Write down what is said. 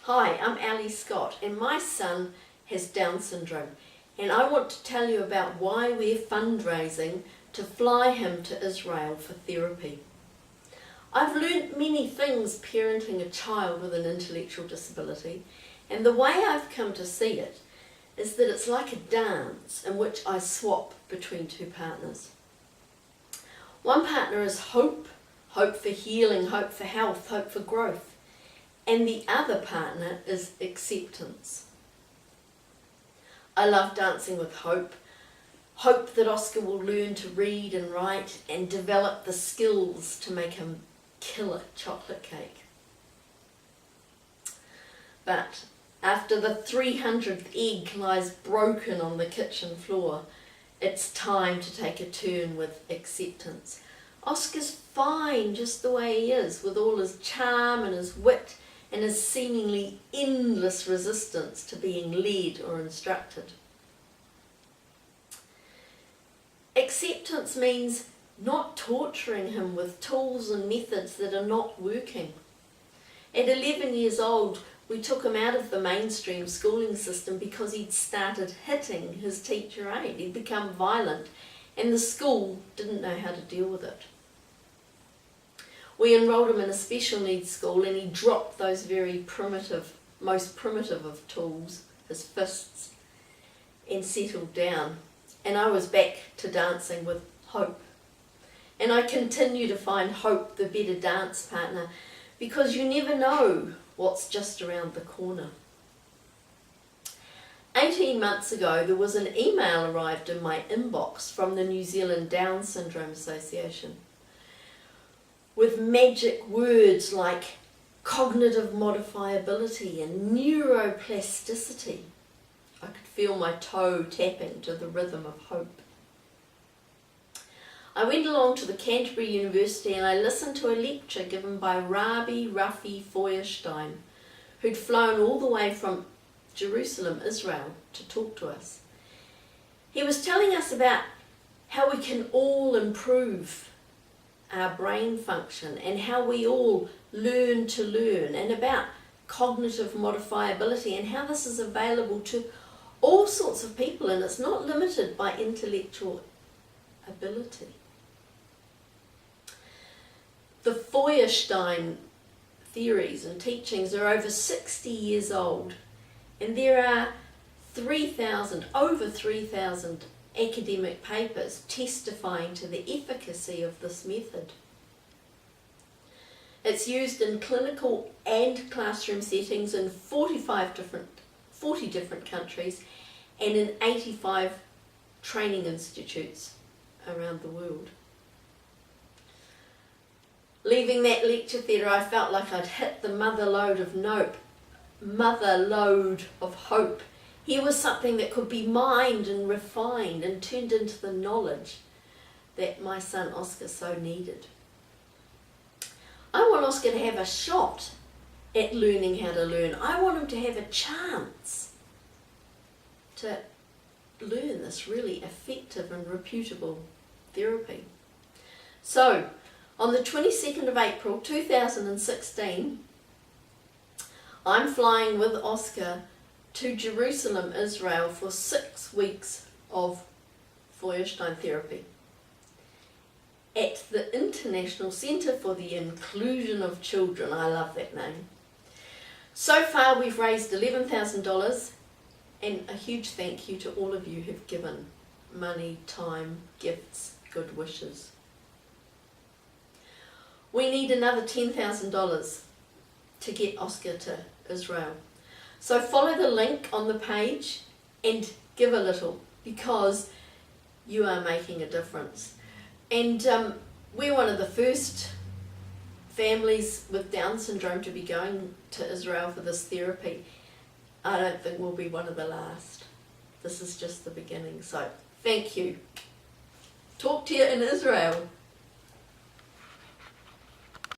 Hi, I'm Ali Scott and my son has Down syndrome, and I want to tell you about why we're fundraising to fly him to Israel for therapy. I've learnt many things parenting a child with an intellectual disability, and the way I've come to see it is that it's like a dance in which I swap between two partners. One partner is hope, hope for healing, hope for health, hope for growth. And the other partner is acceptance. I love dancing with hope. Hope that Oscar will learn to read and write and develop the skills to make a killer chocolate cake. But after the 300th egg lies broken on the kitchen floor, it's time to take a turn with acceptance. Oscar's fine just the way he is, with all his charm and his wit and his seemingly endless resistance to being led or instructed. Acceptance means not torturing him with tools and methods that are not working. At 11 years old, we took him out of the mainstream schooling system because he'd started hitting his teacher aide. He'd become violent, and the school didn't know how to deal with it. We enrolled him in a special needs school, and he dropped those very most primitive of tools, his fists, and settled down. And I was back to dancing with hope. And I continue to find hope the better dance partner, because you never know what's just around the corner. 18 months ago, there was an email arrived in my inbox from the New Zealand Down Syndrome Association with magic words like cognitive modifiability and neuroplasticity. I could feel my toe tapping to the rhythm of hope. I went along to the Canterbury University and I listened to a lecture given by Rabbi Feuerstein, who'd flown all the way from Jerusalem, Israel, to talk to us. He was telling us about how we can all improve our brain function and how we all learn to learn, and about cognitive modifiability and how this is available to all sorts of people and it's not limited by intellectual ability. The Feuerstein theories and teachings are over 60 years old, and there are over 3,000 academic papers testifying to the efficacy of this method. It's used in clinical and classroom settings in 40 different countries and in 85 training institutes around the world. Leaving that lecture theatre, I felt like I'd hit the mother lode of hope. Here was something that could be mined and refined and turned into the knowledge that my son Oscar so needed. I want Oscar to have a shot at learning how to learn. I want him to have a chance to learn this really effective and reputable therapy. So, on the 22nd of April 2016, I'm flying with Oscar to Jerusalem, Israel for 6 weeks of Feuerstein therapy at the International Centre for the Inclusion of Children. I love that name. So far we've raised $11,000, and a huge thank you to all of you who've given money, time, gifts, good wishes. We need another $10,000 to get Oscar to Israel. So follow the link on the page and give a little, because you are making a difference. And we're one of the first families with Down syndrome to be going to Israel for this therapy. I don't think we'll be one of the last. This is just the beginning. So thank you. Talk to you in Israel.